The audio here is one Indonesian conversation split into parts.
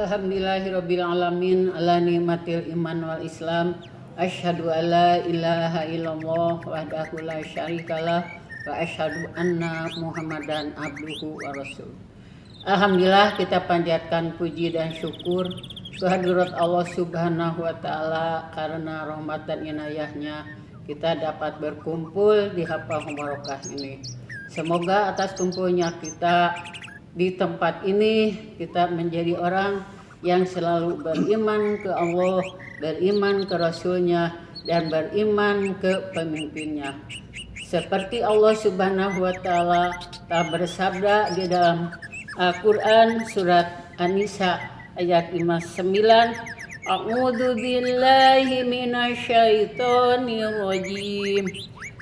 Alhamdulillahirabbil alamin ala nikmatil iman wal islam. Asyhadu alla ilaha illallah wahdahu la syarikalah wa asyhadu anna Muhammadan abduhu wa rasul. Alhamdulillah, kita panjatkan puji dan syukur kehadirat Allah Subhanahu wa taala karena rahmat dan inayahnya kita dapat berkumpul di Hafal Mubarakah ini. Semoga atas kumpulnya kita di tempat ini kita menjadi orang yang selalu beriman ke Allah, beriman ke Rasulnya, dan beriman ke pemimpinnya. Seperti Allah Subhanahu wa taala telah bersabda di dalam Al-Quran surat An-Nisa ayat 59, A'udzu billahi minasyaitonir rajim.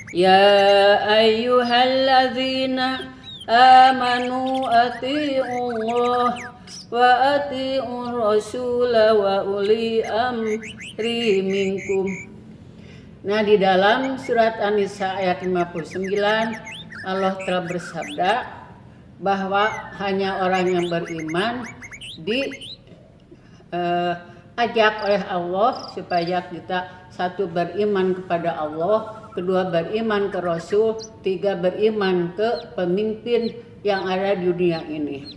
Ya ayyuhalladzina amanu atii'ullah wa atii'ur rasul wa uli amri minkum. Nah, di dalam surat An-Nisa ayat 59 Allah telah bersabda bahwa hanya orang yang beriman diajak oleh Allah supaya kita satu beriman kepada Allah, kedua beriman ke Rasul, tiga beriman ke pemimpin yang ada di dunia ini.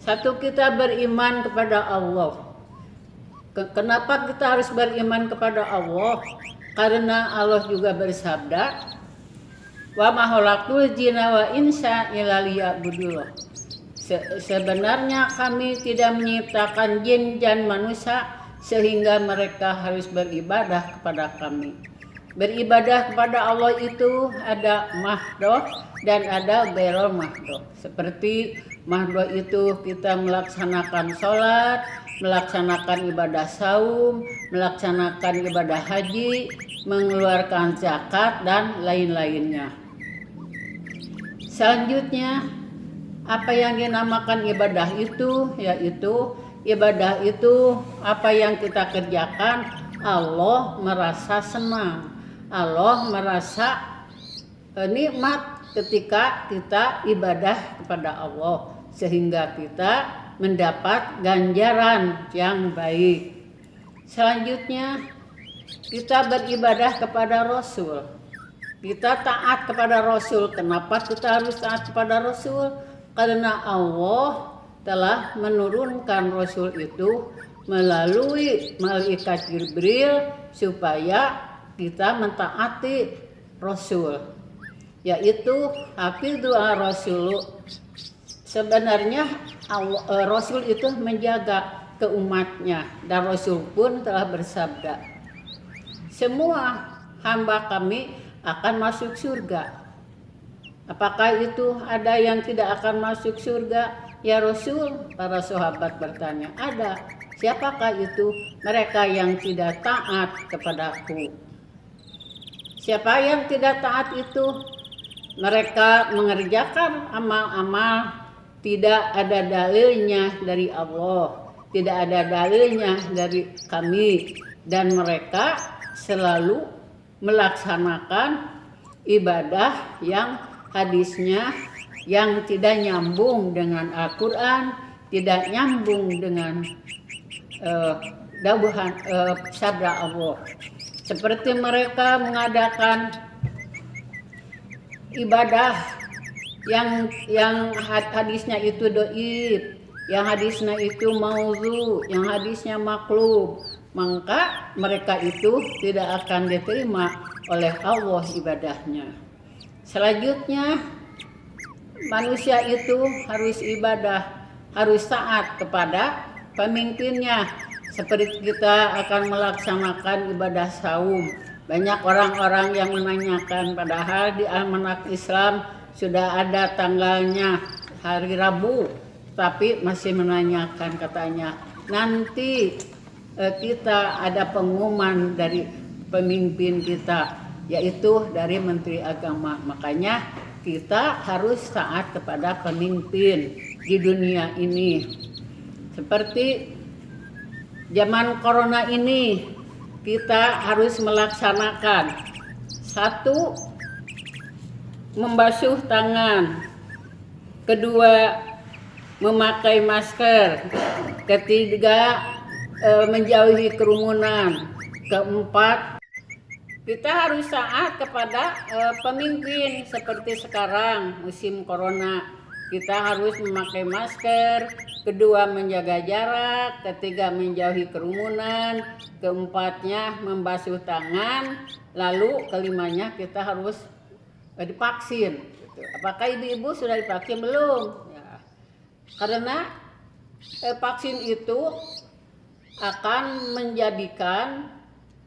Satu, kita beriman kepada Allah. Kenapa kita harus beriman kepada Allah? Karena Allah juga bersabda, wa ma khalaqtul jinna wa insa illa liya'budun. Sebenarnya kami tidak menciptakan jin dan manusia sehingga mereka harus beribadah kepada kami. Beribadah kepada Allah itu ada mahdoh dan ada ghairul mahdoh. Seperti mahdoh itu kita melaksanakan sholat, melaksanakan ibadah saum, melaksanakan ibadah haji, mengeluarkan zakat, dan lain-lainnya. Selanjutnya, apa yang dinamakan ibadah itu, yaitu ibadah itu apa yang kita kerjakan Allah merasa senang, Allah merasa nikmat ketika kita ibadah kepada Allah, sehingga kita mendapat ganjaran yang baik. Selanjutnya, kita beribadah kepada Rasul. Kita taat kepada Rasul. Kenapa kita harus taat kepada Rasul? Karena Allah telah menurunkan Rasul itu melalui malaikat Jibril supaya kita mentaati Rasul, yaitu hafidhu ar-rasul. Sebenarnya Rasul itu menjaga ke umatnya, dan Rasul pun telah bersabda, semua hamba kami akan masuk surga. Apakah itu ada yang tidak akan masuk surga? Ya Rasul, para sahabat bertanya, ada. Siapakah itu? Mereka yang tidak taat kepadaku. Siapa yang tidak taat itu? Mereka mengerjakan amal-amal tidak ada dalilnya dari Allah, tidak ada dalilnya dari kami, dan mereka selalu melaksanakan ibadah yang hadisnya yang tidak nyambung dengan Al-Quran, tidak nyambung dengan sabda Allah. Seperti mereka mengadakan ibadah yang hadisnya itu dhaif, yang hadisnya itu maudhu, yang hadisnya maklub, maka mereka itu tidak akan diterima oleh Allah ibadahnya. Selanjutnya, manusia itu harus ibadah, harus taat kepada pemimpinnya. Seperti kita akan melaksanakan ibadah saum. Banyak orang-orang yang menanyakan, padahal di almanak Islam sudah ada tanggalnya, hari Rabu, tapi masih menanyakan, katanya nanti kita ada pengumuman dari pemimpin kita, yaitu dari Menteri Agama. Makanya kita harus taat kepada pemimpin di dunia ini. Seperti zaman corona ini, kita harus melaksanakan satu, membasuh tangan, kedua memakai masker. Ketiga, menjauhi kerumunan. Keempat, kita harus taat kepada pemimpin seperti sekarang musim corona. Kita harus memakai masker. Kedua, menjaga jarak. Ketiga, menjauhi kerumunan. Keempatnya, membasuh tangan. Lalu kelimanya, kita harus divaksin. Apakah ibu-ibu sudah divaksin belum? Ya. Karena vaksin itu akan menjadikan,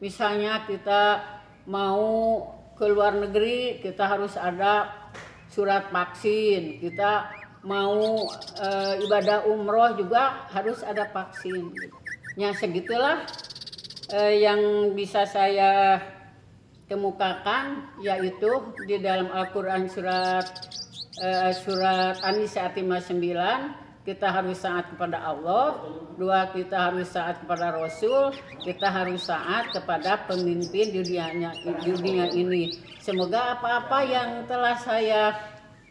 misalnya kita mau ke luar negeri, kita harus ada surat vaksin. Kita mau ibadah umroh juga harus ada vaksin. Ya segitulah yang bisa saya kemukakan, yaitu di dalam Al-Quran surat An-Nisa 59, kita harus taat kepada Allah. Dua, kita harus taat kepada Rasul. Kita harus taat kepada pemimpin di dunia ini. Semoga apa-apa yang telah saya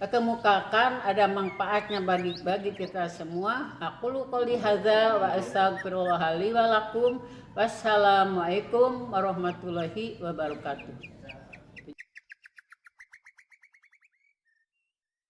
kemukakan ada manfaatnya bagi kita semua. Aqulu qouli hadza wa astaghfirullah li wa lakum. Wassalamualaikum warahmatullahi wabarakatuh.